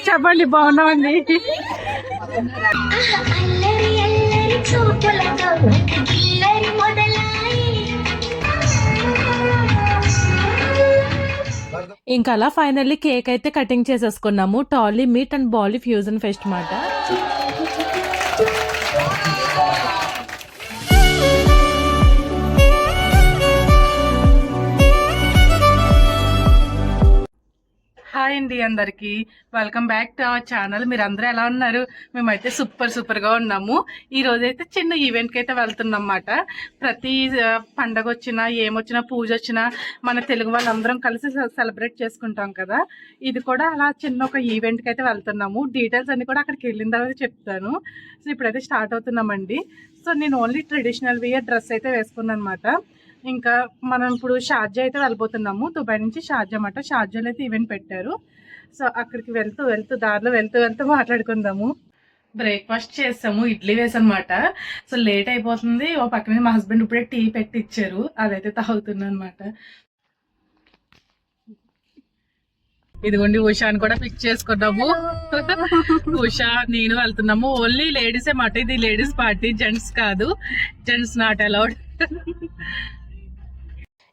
చెప్పండి, బాగున్నామండి. ఇంకా అలా ఫైనల్లీ కేక్ అయితే కటింగ్ చేసేసుకున్నాము. Tolly meet and Bolly fusion fest మాట. హాయ్ అండి అందరికి, welcome back to our channel. మీరు అందరూ ఎలా ఉన్నారు? మేమైతే సూపర్గా ఉన్నాము. ఈ రోజైతే చిన్న ఈవెంట్కి అయితే వెళ్తున్నాం అన్నమాట. ప్రతి పండగ వచ్చినా ఏమొచ్చినా పూజ వచ్చినా మన తెలుగు వాళ్ళందరం కలిసి సెలబ్రేట్ చేసుకుంటాం కదా. ఇది కూడా అలా చిన్న ఒక ఈవెంట్కి అయితే వెళ్తున్నాము. డీటెయిల్స్ అన్ని కూడా అక్కడికి వెళ్ళిన తర్వాత చెప్తాను. సో ఇప్పుడైతే స్టార్ట్ అవుతున్నామండి. సో నేను ఓన్లీ ట్రెడిషనల్ వేర్ డ్రెస్ అయితే వేసుకున్నాను అనమాట. ఇంకా మనం ఇప్పుడు షార్జా అయితే వెళ్ళిపోతున్నాము. దుబాయ్ నుంచి షార్జా అన్నమాట. షార్జాలో అయితే ఈవెంట్ పెట్టారు. సో అక్కడికి వెళ్తూ దారిలో వెళ్తూ మాట్లాడుకుందాము. బ్రేక్ఫాస్ట్ చేసాము, ఇడ్లీ వేసనమాట. సో లేట్ అయిపోతుంది. ఓ పక్కన మా హస్బెండ్ ఇప్పుడే టీ పెట్టి ఇచ్చారు, అదైతే తాగుతున్నా అనమాట. ఇదిగోండి ఉషాని కూడా పిక్ చేసుకున్నాము. ఉషా నేను వెళ్తున్నాము. ఓన్లీ లేడీసే మాట. ఇది లేడీస్ పార్టీ, జెంట్స్ కాదు. Gents not allowed.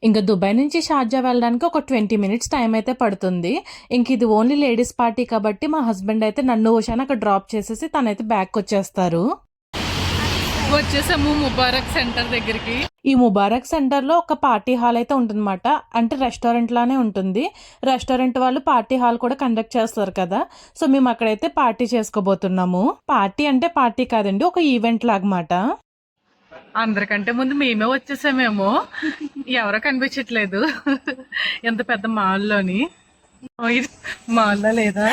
ఇంకా దుబాయ్ నుంచి షార్జా వెళ్ళడానికి ఒక 20 మినిట్స్ టైం అయితే పడుతుంది. ఇంక ఇది ఓన్లీ లేడీస్ పార్టీ కాబట్టి మా హస్బెండ్ అయితే నన్ను ఉషాని అక్కడ డ్రాప్ చేసేసి తనైతే బ్యాక్ వచ్చేస్తారు. వచ్చేసాము ముబారక్ సెంటర్ దగ్గరికి. ఈ ముబారక్ సెంటర్ లో ఒక పార్టీ హాల్ అయితే ఉంటుందన్నమాట. అంటే రెస్టారెంట్ లానే ఉంటుంది. రెస్టారెంట్ వాళ్ళు పార్టీ హాల్ కూడా కండక్ట్ చేస్తారు కదా. సో మేము అక్కడైతే పార్టీ చేసుకోబోతున్నాము. పార్టీ అంటే పార్టీ కాదండి, ఒక ఈవెంట్ లాగమాట. అందరికంటే ముందు మేమే వచ్చేసామేమో, ఎవరో కనిపించట్లేదు. ఎంత పెద్ద మాల్లోని. మాల్లో లేదా?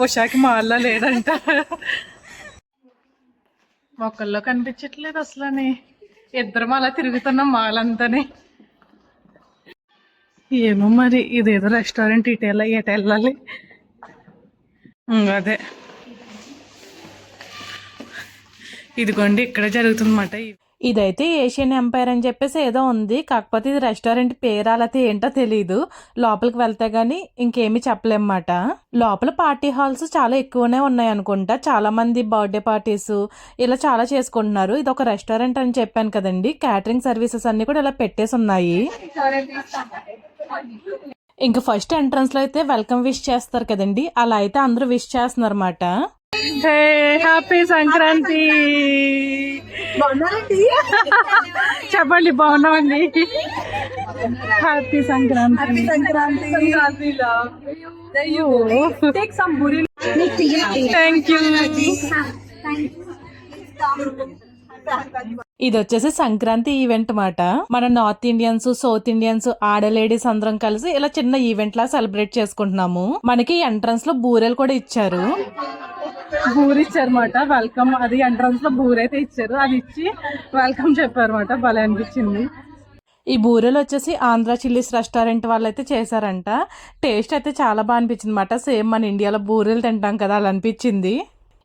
ఉషాకి మాల్లో లేదంట. ఒకళ్ళు కనిపించట్లేదు అసలని. ఇద్దరం అలా తిరుగుతున్నాం మాల్ అంతానే. ఏమో మరి, ఇదేదో రెస్టారెంట్ ఎటు వెళ్ళాలి. అదే ఇదిగోండి ఇక్కడ జరుగుతుందన్నమాట. ఇదైతే ఏషియన్ ఎంపైర్ అని చెప్పేసి ఏదో ఉంది. కాకపోతే ఇది రెస్టారెంట్ పేరు అలా ఏంటో తెలీదు. లోపలికి వెళ్తే గానీ ఇంకేమీ చెప్పలేమన్నమాట. లోపల పార్టీ హాల్స్ చాలా ఎక్కువనే ఉన్నాయి అనుకుంటా. చాలా మంది బర్త్డే పార్టీస్ ఇలా చాలా చేసుకుంటున్నారు. ఇది ఒక రెస్టారెంట్ అని చెప్పాను కదండి. క్యాటరింగ్ సర్వీసెస్ అన్ని కూడా ఇలా పెట్టేసి ఉన్నాయి. ఇంకా ఫస్ట్ ఎంట్రన్స్ లో అయితే వెల్కమ్ విష్ చేస్తారు కదండి, అలా అయితే అందరూ విష్ చేస్తున్నారు అన్నమాట. హ్యాపీ సంక్రాంతి. చెప్పండి, బాగున్నామండి. హ్యాపీ సంక్రాంతి. Thank you. ఇది వచ్చేసి సంక్రాంతి ఈవెంట్ మాట. మన నార్త్ ఇండియన్స్, సౌత్ ఇండియన్స్, ఆడ లేడీస్ అందరం కలిసి ఇలా చిన్న ఈవెంట్ లా సెలబ్రేట్ చేసుకుంటున్నాము. మనకి ఎంట్రన్స్ లో బూరెలు కూడా ఇచ్చారు. బూరిచ్చారన్నమాట వెల్కమ్. అది ఎంట్రన్స్ లో బూరైతే ఇచ్చారు, అది ఇచ్చి వెల్కమ్ చెప్పారన్నమాట. భలే అనిపించింది. ఈ బూరెలు వచ్చేసి ఆంధ్ర చిల్లీస్ రెస్టారెంట్ వాళ్ళు అయితే చేశారంట. టేస్ట్ అయితే చాలా బాగా అనిపించింది అన్నమాట. సేమ్ మన ఇండియాలో బూరెలు తింటాం కదా అలా అనిపించింది.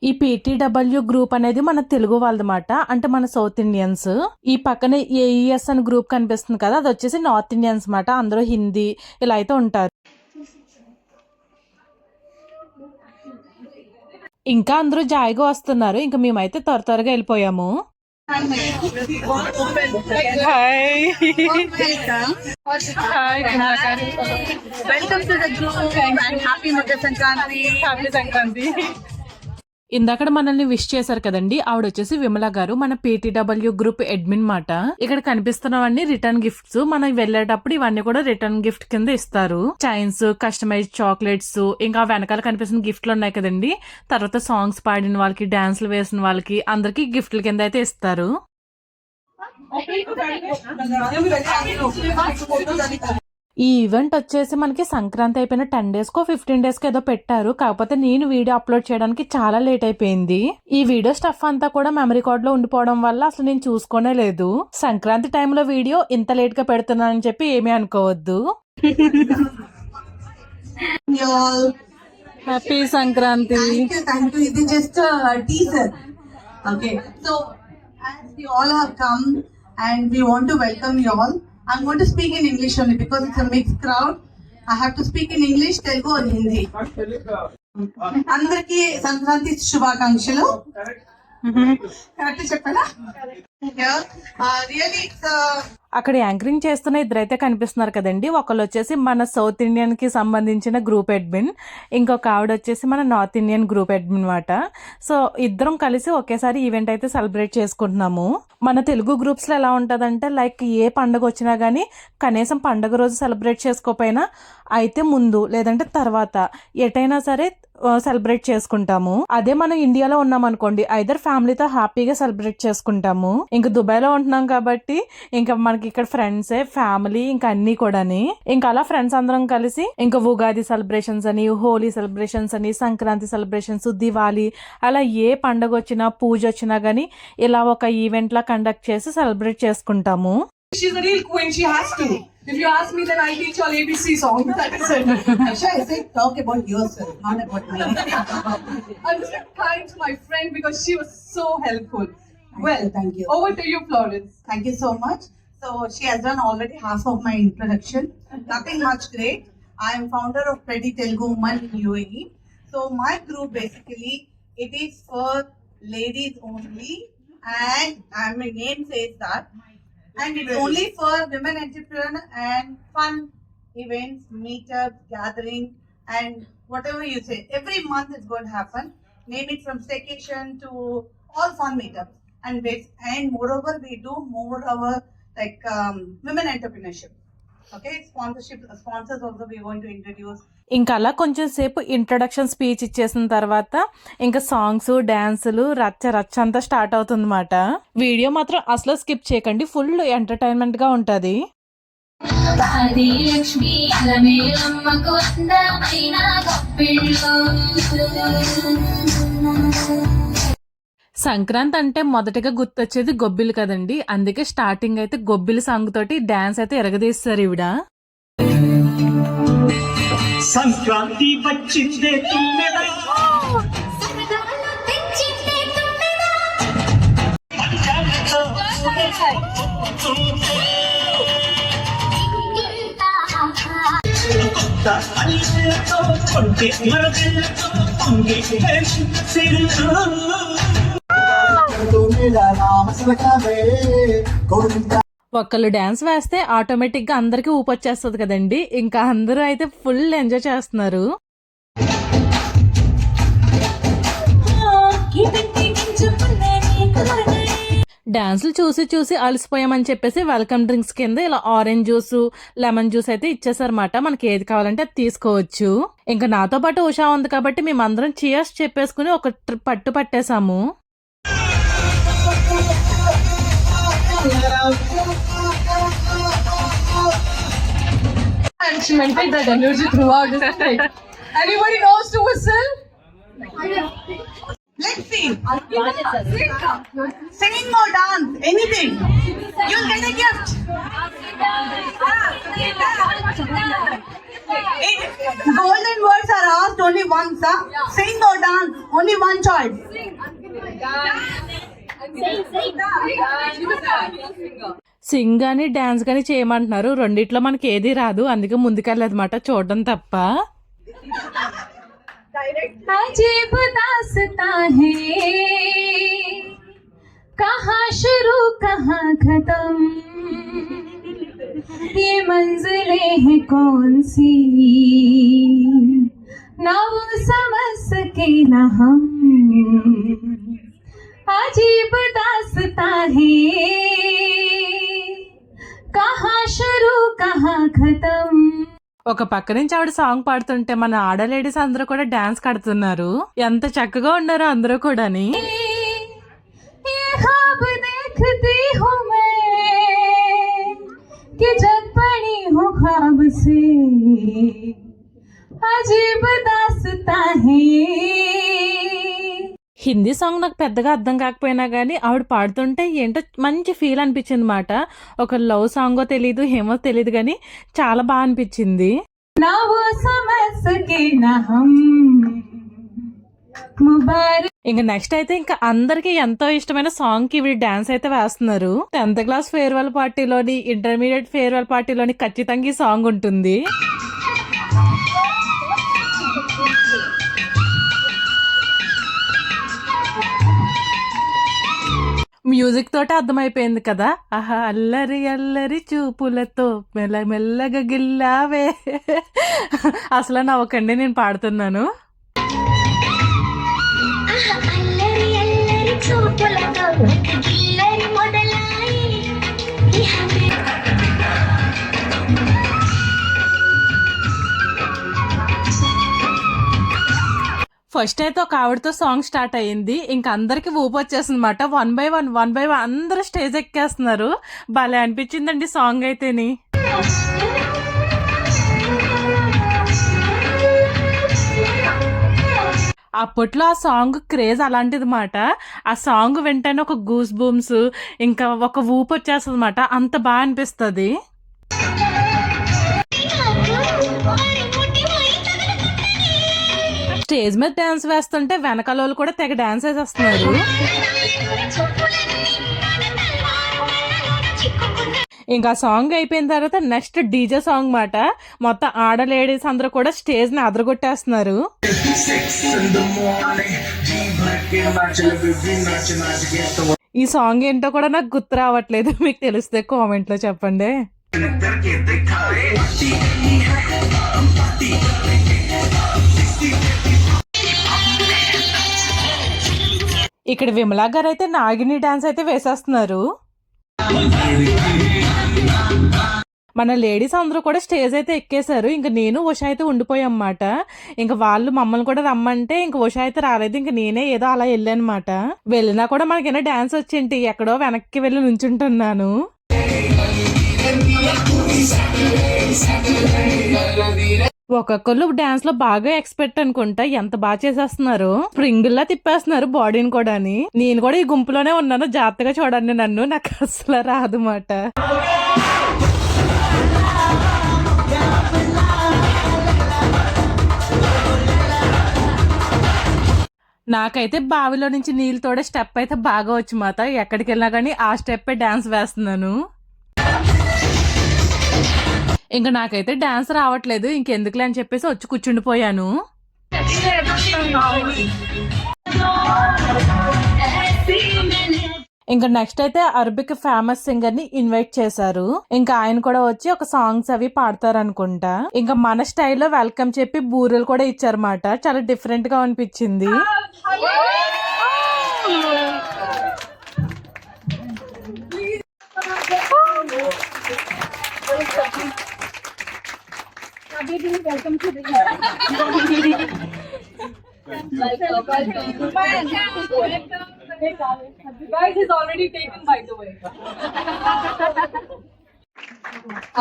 ఈ PTW గ్రూప్ అనేది మన తెలుగు వాళ్ళదన్నమాట. అంటే మన సౌత్ ఇండియన్స్. ఈ పక్కన AES అని గ్రూప్ కనిపిస్తుంది కదా, అది వచ్చేసి నార్త్ ఇండియన్స్ అన్నమాట. అందరూ హిందీ ఇలా అయితే ఉంటారు. ఇంకా అందరూ జాయిగా వస్తున్నారు. ఇంకా మేమైతే త్వరగా వెళ్ళిపోయాము. Hi welcome to the group and happy Makar Sankranti. Happy Sankranti. ఇందాక మనల్ని విష్ చేశారు కదండి, ఆవిడ వచ్చేసి విమల గారు, మన PTW గ్రూప్ అడ్మిన్ మాట. ఇక్కడ కనిపిస్తున్నవన్నీ రిటర్న్ గిఫ్ట్స్. మనం వెళ్ళేటప్పుడు ఇవన్నీ కూడా రిటర్న్ గిఫ్ట్ కింద ఇస్తారు. చైన్స్, కస్టమైజ్ చాక్లెట్స్, ఇంకా వెనకాల కనిపిస్తున్న గిఫ్ట్లు ఉన్నాయి కదండి. తర్వాత సాంగ్స్ పాడిన వాళ్ళకి, డాన్స్లు వేసిన వాళ్ళకి అందరికి గిఫ్ట్ల కింద అయితే ఇస్తారు. ఈ ఈవెంట్ వచ్చేసి మనకి సంక్రాంతి అయిపోయిన 10 days కో 15 days కో ఏదో పెట్టారు. కాకపోతే నేను వీడియో అప్లోడ్ చేయడానికి చాలా లేట్ అయిపోయింది. ఈ వీడియో స్టఫ్ అంతా కూడా మెమరీ కార్డ్ లో ఉండిపోవడం వల్ల అసలు నేను చూసుకోనే లేదు. సంక్రాంతి టైంలో వీడియో ఇంత లేట్ గా పెడుతున్నానని చెప్పి ఏమీ అనుకోవద్దు. హ్యాపీ సంక్రాంతి. ఇది just teaser. Okay, so as we all have come and we want to welcome you all, I'm going to speak in English only because it's a mixed crowd. I have to speak in English, Telugu and Hindi. అందరికి సంక్రాంతి శుభాకాంక్షలు. Correct చెప్పారా? Really it's అక్కడ anchoring చేస్తున్న ఇద్దరైతే కనిపిస్తున్నారు కదండి. ఒకళ్ళు వచ్చేసి మన సౌత్ ఇండియన్ కి సంబంధించిన గ్రూప్ అడ్మిన్, ఇంకొక ఆవిడ వచ్చేసి మన నార్త్ ఇండియన్ గ్రూప్ అడ్మిన్ అన్నమాట. సో ఇద్దరం కలిసి ఒకేసారి ఈవెంట్ అయితే సెలబ్రేట్ చేసుకుంటున్నాము. మన తెలుగు గ్రూప్స్ లో ఎలా ఉంటదంటే లైక్ ఏ పండుగ వచ్చినా గానీ కనీసం పండుగ రోజు సెలబ్రేట్ చేసుకోకపోయినా అయితే ముందు లేదంటే తర్వాత ఎటైనా సరే సెలబ్రేట్ చేసుకుంటాము. అదే మనం ఇండియాలో ఉన్నాం అనుకోండి, ఐదర్ ఫ్యామిలీతో హ్యాపీగా సెలబ్రేట్ చేసుకుంటాము. ఇంకా దుబాయ్ లో ఉంటున్నాం కాబట్టి ఇంకా మనకి ఇక్కడ ఫ్రెండ్సే ఫ్యామిలీ ఇంకా అన్ని కూడాని. ఇంకా అలా ఫ్రెండ్స్ అందరం కలిసి ఇంకా ఉగాది సెలబ్రేషన్స్ అని, హోలీ సెలబ్రేషన్స్ అని, సంక్రాంతి సెలబ్రేషన్స్, దివాళీ, అలా ఏ పండుగ వచ్చినా పూజ వచ్చినా గానీ ఇలా ఒక ఈవెంట్ లా కండక్ట్ చేసి సెలబ్రేట్ చేసుకుంటాము. She's a real queen. She has to. If you ask me, then I teach all ABC songs. That is it. Aisha, I say talk about yourself, not about me. I'm just kind to my friend because she was so helpful. Thank you. Over to you, Florence. Thank you so much. So she has done already half of my introduction. Nothing much great. I am founder of Pretty Telugu Woman in UAE. So my group basically it is for ladies only, and my name says that. And it's only for women entrepreneur and fun events, meetups, gathering, and whatever you say. Every month it's going to happen. Name it from staycation to all fun meetups. And moreover, we do more our like women entrepreneurship. Okay, sponsors also we are going to introduce. ఇంకా అలా కొంచెం సేపు introduction speech ఇచ్చేసిన తర్వాత ఇంకా songs, డాన్సులు, రచ్చ అంతా స్టార్ట్ అవుతుంది అన్నమాట. వీడియో మాత్రం అసలు స్కిప్ చేయకండి, ఫుల్ ఎంటర్టైన్మెంట్ గా ఉంటది. సంక్రాంతి అంటే మొదటగా గుర్తొచ్చేది గొబ్బిలు కదండి. అందుకే స్టార్టింగ్ అయితే గొబ్బిలి సాంగ్ తోటి డాన్స్ అయితే ఎరగదీస్తారు ఈవిడ. సంక్రాంతి వచ్చిందే తుమ్మెదా, కొత్త అల్లెతో కొంటే మరదెలతో పొంగి ఒకళ్ళు డాన్స్ వేస్తే ఆటోమేటిక్ గా అందరికి ఊపొచ్చేస్తుంది కదండి. ఇంకా అందరూ అయితే ఫుల్ ఎంజాయ్ చేస్తున్నారు. డాన్సులు చూసి అలసిపోయామని చెప్పేసి వెల్కమ్ డ్రింక్స్ కింద ఇలా ఆరెంజ్ జ్యూస్, లెమన్ జ్యూస్ అయితే ఇచ్చేసారన్నమాట. మనకి ఏది కావాలంటే అది తీసుకోవచ్చు. ఇంకా నాతో పాటు ఉషా ఉంది కాబట్టి మేమందరం చియర్స్ చెప్పేసుకుని ఒక పట్టు పట్టేశాము. And she maintained that energy throughout this night. Anybody knows to whistle? Let's see. Sing or dance, anything. You'll get a gift. Golden words are asked only once. Sing or dance, only one choice. Singh అని dance గాని చేయమంటున్నారు. రెండిట్లో మనకి ఏది రాదు, అందుకే ముందుకెళ్ళదు మాట, చూడడం తప్ప. अजीब दास्तां है, कहाँ शुरू कहाँ खत्म, ये मंजिलें हैं कौन सी, ना वो समझ सके ना हम. अजीब दास्तां है, कहाँ शुरू कहाँ खत्म. ఒక పక్క నుంచి ఆవిడ సాంగ్ పాడుతుంటే మన ఆడ లేడీస్ అందరూ కూడా డాన్స్ కడుతున్నారు. ఎంత చక్కగా ఉన్నారో అందరూ కూడాని. హిందీ సాంగ్ నాకు పెద్దగా అర్థం కాకపోయినా గానీ ఆవిడ పాడుతుంటే ఏంటో మంచి ఫీల్ అనిపించింది మాట. ఒక లవ్ సాంగో తెలీదు, ఏమో తెలీదు గానీ చాలా బాగా అనిపించింది. ఇంకా నెక్స్ట్ అయితే ఇంకా అందరికి ఎంతో ఇష్టమైన సాంగ్ కి ఇవి డాన్స్ అయితే వేస్తున్నారు. 10th క్లాస్ ఫేర్వెల్ పార్టీలోని, ఇంటర్మీడియట్ ఫేర్వెల్ పార్టీలోని ఖచ్చితంగా ఈ సాంగ్ ఉంటుంది. మ్యూజిక్ తోటి అర్థమైపోయింది కదా. ఆహా అల్లరి అల్లరి చూపులతో మెల్లగా గిల్లావే. అసలు నవ్వకండి, నేను పాడుతున్నాను. అల్లరి అల్లరి చూపులతో గిల్లరి మొదలాయి ఫస్ట్ అయితే ఒక ఆవిడతో సాంగ్ స్టార్ట్ అయ్యింది. ఇంకా అందరికి ఊపు వచ్చేసింది అనమాట. వన్ బై వన్ అందరూ స్టేజ్ ఎక్కేస్తున్నారు. భలే అనిపించిందండి సాంగ్ అయితేని. అప్పట్లో ఆ సాంగ్ క్రేజ్ అలాంటిది మాట. ఆ సాంగ్ వెంటనే ఒక గూస్ బూమ్స్, ఇంకా ఒక ఊపు వచ్చేస్తుంది అనమాట. అంత బాగా అనిపిస్తుంది. స్టేజ్ మీద డాన్స్ వేస్తుంటే వెనకాల వాళ్ళు కూడా తెగ డాన్స్ వేసేస్తున్నారు. ఇంకా సాంగ్ అయిపోయిన తర్వాత నెక్స్ట్ డీజే సాంగ్ మాట. మొత్తం ఆడ లేడీస్ అందరూ కూడా స్టేజ్ ని అదరగొట్టేస్తున్నారు. ఈ సాంగ్ ఏంటో కూడా నాకు గుర్తు రావట్లేదు. మీకు తెలిస్తే కామెంట్ లో చెప్పండి. ఇక్కడ విమలా గారు అయితే నాగిని డాన్స్ అయితే వేసేస్తున్నారు. మన లేడీస్ అందరూ కూడా స్టేజ్ అయితే ఎక్కేశారు. ఇంకా నేను ఉషా అయితే ఉండిపోయామాట. ఇంకా వాళ్ళు మమ్మల్ని కూడా రమ్మంటే ఇంకా ఉషా అయితే రాలేదు. ఇంకా నేనే ఏదో అలా వెళ్ళానమాట. వెళ్ళినా కూడా మనకైనా డాన్స్ వచ్చింటి, ఎక్కడో వెనక్కి వెళ్ళి నుంచుంటున్నాను. ఒక్కొక్కళ్ళు డాన్స్ లో బాగా ఎక్స్పెక్ట్ అనుకుంటా. ఎంత బాగా చేసేస్తున్నారు, స్ప్రింగుల్లా తిప్పేస్తున్నారు బాడీని కూడా. నేను కూడా ఈ గుంపులోనే ఉన్నాను, జాగ్రత్తగా చూడండి నన్ను, నాకు అసలు రాదు మాట. నాకైతే బావిలో నుంచి నీళ్ళు తోడే స్టెప్ అయితే బాగా వచ్చు మాట. ఎక్కడికి వెళ్ళినా కానీ ఆ స్టెప్పే డాన్స్ వేస్తున్నాను. ఇంకా నాకైతే డాన్స్ రావట్లేదు, ఇంకెందుకులే అని చెప్పేసి వచ్చి కూర్చుండిపోయాను. ఇంకా నెక్స్ట్ అయితే అరబిక్ ఫేమస్ సింగర్ ని ఇన్వైట్ చేశారు. ఇంకా ఆయన కూడా వచ్చి ఒక సాంగ్స్ అవి పాడతారు అనుకుంటా. ఇంకా మన స్టైల్లో వెల్కమ్ చెప్పి బూరెలు కూడా ఇచ్చారన్నమాట. చాలా డిఫరెంట్ గా అనిపించింది. Welcome to the guys is already taken, by the way.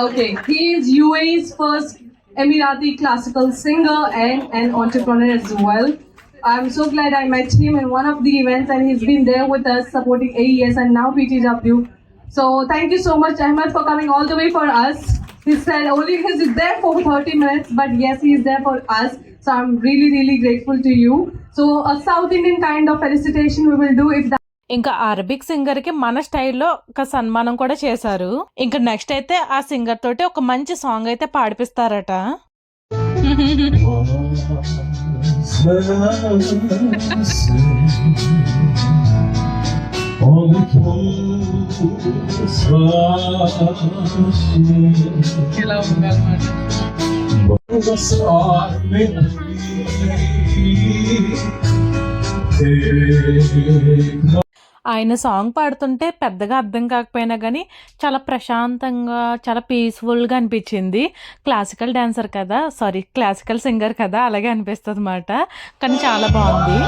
Okay, he is UAE's first Emirati classical singer and an entrepreneur as well. I'm so glad I met him in one of the events and he's been there with us supporting AES and now PTW. So thank you so much Ahmed for coming all the way for us. He said only he's there for 30 minutes, but yes, he is there for us. So I'm really grateful to you. So a South Indian kind of felicitation we will do if that. ఇంకా Arabic singer కి మన స్టైల్లో ఒక సన్మానం కూడా చేశారు. ఇంకా next అయితే ఆ సింగర్ తోటి ఒక మంచి సాంగ్ అయితే పాడిపిస్తారట. ఆయన సాంగ్ పాడుతుంటే పెద్దగా అర్థం కాకపోయినా కానీ చాలా ప్రశాంతంగా, చాలా పీస్ఫుల్గా అనిపించింది. క్లాసికల్ డాన్సర్ కదా, సారీ క్లాసికల్ సింగర్ కదా, అలాగే అనిపిస్తుంది అన్నమాట. కానీ చాలా బాగుంది.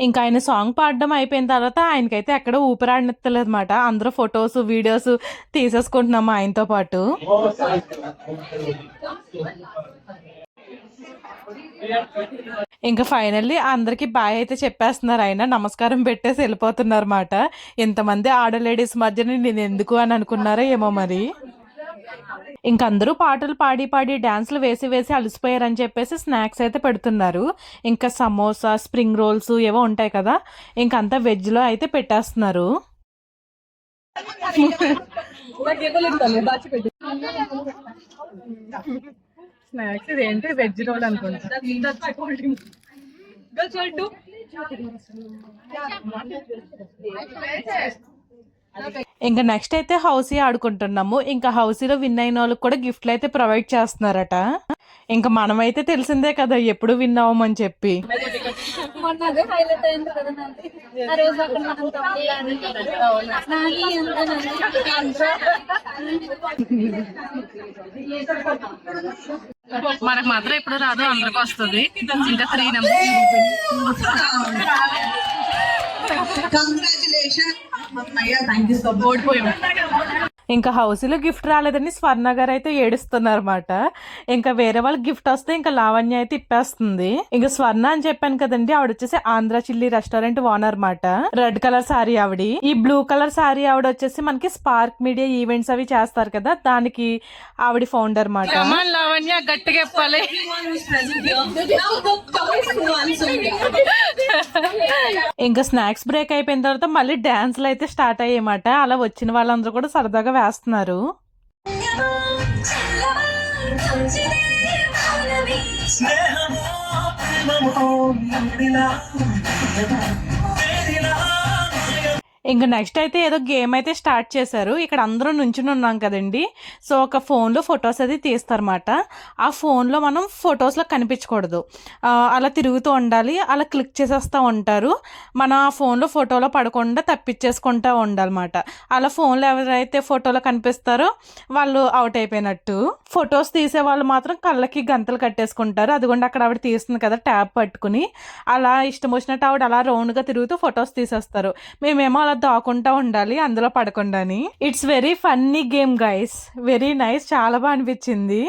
ఇంకా ఆయన సాంగ్ పాడడం అయిపోయిన తర్వాత ఆయనకైతే ఎక్కడ ఊపిరాడనెత్తలేదు అన్నమాట. అందరూ ఫొటోస్ వీడియోస్ తీసేసుకుంటున్నాము ఆయనతో పాటు. ఇంకా ఫైనల్లీ అందరికి బాయ్ అయితే చెప్పేస్తున్నారు. ఆయన నమస్కారం పెట్టేసి వెళ్ళిపోతున్నారు అన్నమాట. ఇంతమంది ఆడ లేడీస్ మధ్యన నేను ఎందుకు అని అనుకున్నారో ఏమో మరి. ఇంకందరూ పాటలు పాడి డాన్స్లు వేసి అలసిపోయారని చెప్పేసి స్నాక్స్ అయితే పెడుతున్నారు. ఇంకా సమోసా, స్ప్రింగ్ రోల్స్ ఏవో ఉంటాయి కదా, ఇంకంతా వెజ్ లో అయితే పెట్టేస్తున్నారు. స్నాక్స్ ఇదేంటి వెజ్ రోల్ అనుకుంటా. That's I told him. Girls, you do. ఇంకా నెక్స్ట్ అయితే హౌసీ ఆడుకుంటున్నాము. ఇంకా హౌసీలో విన్ అయిన వాళ్ళకి కూడా గిఫ్ట్లు అయితే ప్రొవైడ్ చేస్తున్నారట. ఇంకా మనమైతే తెలిసిందే కదా ఎప్పుడు విన్ అవ్వమని చెప్పి. మనకు మాత్రం ఎప్పుడు రాదు, అందరికి వస్తుంది. ఇంకా 3 numbers. Congratulations. Thank you so much. ఓడిపోయాం. ఇంకా హౌసీలో గిఫ్ట్ రాలేదని స్వర్ణ గారు అయితే ఏడుస్తున్నారన్నమాట. ఇంకా వేరే వాళ్ళకి గిఫ్ట్ వస్తే ఇంకా లావణ్య అయితే ఇప్పేస్తుంది. ఇంకా స్వర్ణ అని చెప్పాను కదండి, ఆవిడ వచ్చేసి ఆంధ్ర చిల్లీ రెస్టారెంట్ ఓనర్ మాట. రెడ్ కలర్ సారీ ఆవిడ. ఈ బ్లూ కలర్ సారీ ఆవిడ వచ్చేసి మనకి స్పార్క్ మీడియా ఈవెంట్స్ అవి చేస్తారు కదా, దానికి ఆవిడ ఫౌండర్ మాట. లావణ్య గట్టిగా చెప్పాలి. ఇంకా స్నాక్స్ బ్రేక్ అయిపోయిన తర్వాత మళ్ళీ డాన్స్లు అయితే స్టార్ట్ అయ్యామాట. అలా వచ్చిన వాళ్ళందరూ కూడా సరదాగా వేస్తున్నారు. స్నేహమో ప్రేమమో నమ్మిలా తేరిలా ఇంకా నెక్స్ట్ అయితే ఏదో గేమ్ అయితే స్టార్ట్ చేశారు. ఇక్కడ అందరూ నుంచుని ఉన్నాం కదండి. సో ఒక ఫోన్లో ఫొటోస్ అది తీస్తారన్నమాట. ఆ ఫోన్లో మనం ఫొటోస్లో కనిపించకూడదు, అలా తిరుగుతూ ఉండాలి. అలా క్లిక్ చేసేస్తూ ఉంటారు. మన ఆ ఫోన్లో ఫోటోలో పడకుండా తప్పించేసుకుంటూ ఉండాలన్నమాట. అలా ఫోన్లో ఎవరైతే ఫోటోలో కనిపిస్తారో వాళ్ళు అవుట్ అయిపోయినట్టు. ఫొటోస్ తీసే వాళ్ళు మాత్రం కళ్ళకి గంతలు కట్టేసుకుంటారు. అదిగోండి అక్కడ ఆవిడ తీస్తుంది కదా ట్యాబ్ పట్టుకుని, అలా ఇష్టం వచ్చినట్టు ఆవిడ అలా రౌండ్గా తిరుగుతూ ఫొటోస్ తీసేస్తారు. మేమేమో అలా దాక్కుంటా ఉండాలి అందులో పడకుండాని. It's very funny game guys, very nice, చాలా బాగా అనిపించింది.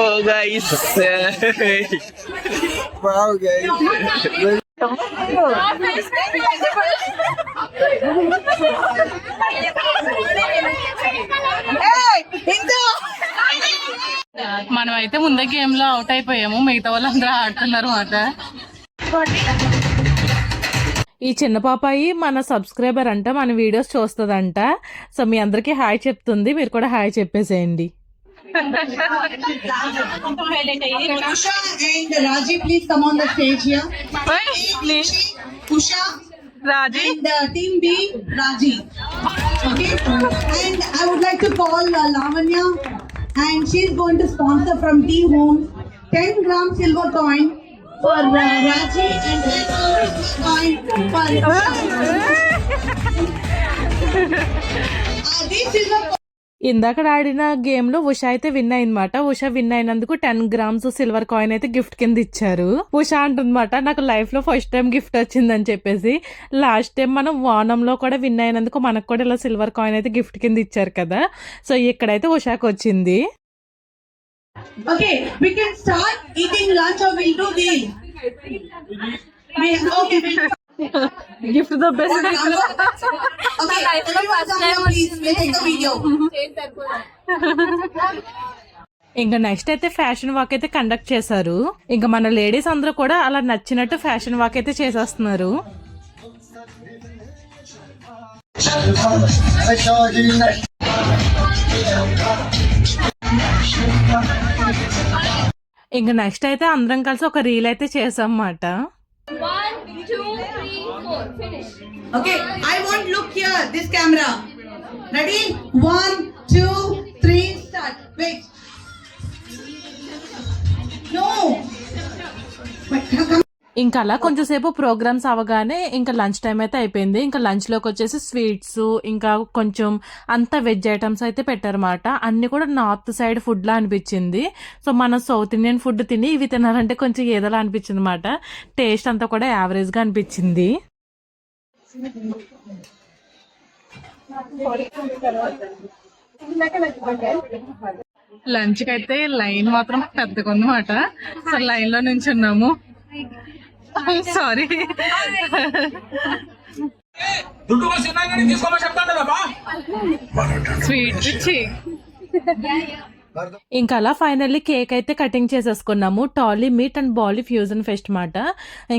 Oh guys, wow guys. మనం అయితే ముందే గేమ్ లో అవుట్ అయిపోయాము, మిగతా వాళ్ళందరూ ఆడుతున్నారు అన్నమాట. ఈ చిన్న పాపాయి మన సబ్స్క్రైబర్ అంట, మన వీడియోస్ చూస్తుందంట. సో మీ అందరికి హాయ్ చెప్తుంది, మీరు కూడా హాయ్ చెప్పేసేయండి. Usha and Raji, please come on the stage here. Please. Usha, Raji and team B, Raji. Okay, and I would like to call Lavanya, and she's going to sponsor from T Home 10-gram silver coin for Raji and 10 coin for these silver. ఇందాక ఆడిన game లో ఉషా అయితే win అయిందన్నమాట. Usha win అయినందుకు 10 grams silver coin అయితే gift కింద ఇచ్చారు. ఉషా అంటుందన్నమాట, నాకు లైఫ్ లో ఫస్ట్ టైం గిఫ్ట్ వచ్చిందని చెప్పేసి. లాస్ట్ టైం మనం వానంలో కూడా విన్ అయినందుకు మనకు కూడా ఇలా సిల్వర్ కాయిన్ అయితే గిఫ్ట్ కింద ఇచ్చారు కదా. సో ఇక్కడైతే ఉషాకి వచ్చింది. Okay, we can start eating lunch or we'll do deal. Okay, gift the best. okay, everyone come here, please. We'll take the video. ఇంకా నెక్స్ట్ అయితే ఫ్యాషన్ వాక్ అయితే కండక్ట్ చేశారు. ఇంకా మన లేడీస్ అందరూ కూడా అలా నచ్చినట్టు ఫ్యాషన్ వాక్ అయితే చేసేస్తున్నారు. ఇంకా నెక్స్ట్ అయితే అందరం కలిసి ఒక రీల్ అయితే చేసాం అన్నమాట. 1, 2, 3, 4. Finish. Okay, I want look here, this camera. Ready? 1, 2, 3, start. Wait. No. But come. ఇంకా అలా కొంచెంసేపు ప్రోగ్రామ్స్ అవగానే ఇంకా లంచ్ టైం అయితే అయిపోయింది. ఇంకా లంచ్ లోకి వచ్చేసి స్వీట్స్, ఇంకా కొంచెం అంతా వెజ్ ఐటమ్స్ అయితే పెట్టారన్నమాట. అన్ని కూడా నార్త్ సైడ్ ఫుడ్ లా అనిపించింది. సో మనం సౌత్ ఇండియన్ ఫుడ్ తిని ఇవి తినాలంటే కొంచెం ఏదోలా అనిపించింది అన్నమాట. టేస్ట్ అంతా కూడా యావరేజ్ గా అనిపించింది. లంచ్ కి అయితే లైన్ మాత్రం పెద్దగా ఉందన్నమాట. సో లైన్ లో నుంచి ఉన్నాము. సారీ, స్వీట్ ఇచ్చి ఇంకా అలా ఫైనల్లీ కేక్ అయితే కటింగ్ చేసేసుకున్నాము. Tolly meet and Bolly fusion fest మాట.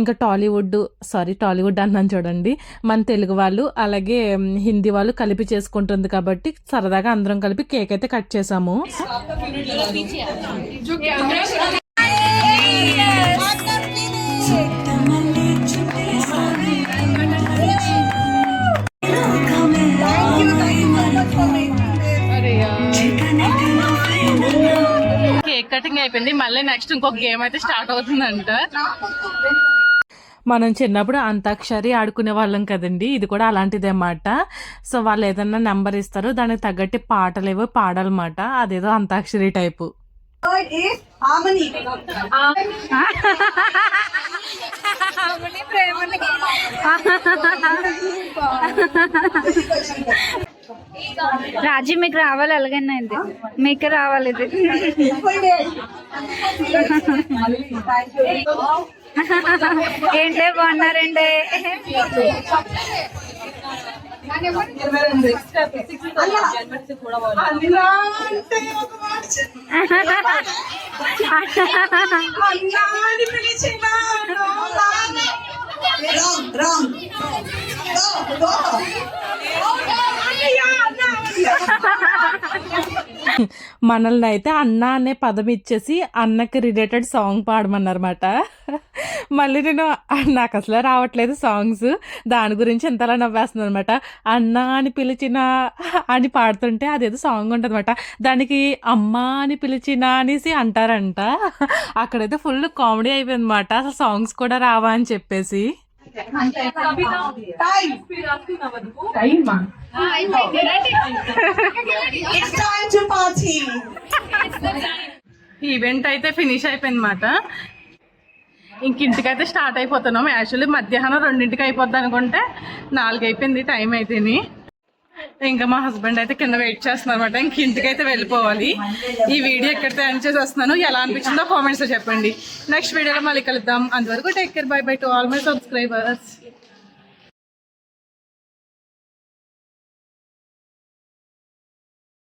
ఇంకా టాలీవుడ్ అన్నాను చూడండి, మన తెలుగు వాళ్ళు అలాగే హిందీ వాళ్ళు కలిపి చేసుకుంటుంది కాబట్టి సరదాగా అందరం కలిపి కేక్ అయితే కట్ చేసాము. కేక్ కటింగ్ అయిపోయింది. మళ్ళీ నెక్స్ట్ ఇంకొక గేమ్ అయితే స్టార్ట్ అవుతుందంట. మనం చిన్నప్పుడు అంతాక్షరి ఆడుకునే వాళ్ళం కదండి, ఇది కూడా అలాంటిదే అన్నమాట. సో వాళ్ళు ఏదన్నా నెంబర్ ఇస్తారు, దానికి తగ్గట్టి పాటలు ఏవో పాడాలన్నమాట. అదేదో antakshari type. Word is harmony. రాజీ మీకు రావాలి, అలాగైనా ఇది మీకు రావాలి. ఇది ఏంటే బాగున్నారండి. మనల్ని అయితే అన్న అనే పదం ఇచ్చేసి అన్నకి రిలేటెడ్ సాంగ్ పాడమన్నారన్నమాట. మళ్ళీ నాకు అసలు రావట్లేదు సాంగ్స్, దాని గురించి ఎంతలా నవ్వేస్తుంది అనమాట. అన్న అని పిలిచిన అని పాడుతుంటే అదేదో సాంగ్ ఉంటుంది అనమాట, దానికి అమ్మ అని పిలిచిన అనేసి అంటారంట. అక్కడైతే ఫుల్ కామెడీ అయిపోయింది అనమాట, అసలు సాంగ్స్ కూడా రావా అని చెప్పేసి. ఈవెంట్ అయితే ఫినిష్ అయిపోయింది అన్నమాట. ఇంక ఇంటికైతే స్టార్ట్ అయిపోతున్నాం. యాక్చువల్లీ మధ్యాహ్నం 2ంటికి అయిపోద్ది అనుకుంటే 4 అయిపోయింది టైం అయితేని. ఇంకా మా హస్బెండ్ అయితే కింద వెయిట్ చేస్తున్నారు అనమాట. ఇంక ఇంటికైతే వెళ్ళిపోవాలి. ఈ వీడియో ఎక్కడితో ఎండ్ చేసేస్తున్నాను. ఎలా అనిపించిందో కామెంట్స్లో చెప్పండి. నెక్స్ట్ వీడియోలో మళ్ళీ కలుద్దాం. అంతవరకు take care, by by to all my subscribers.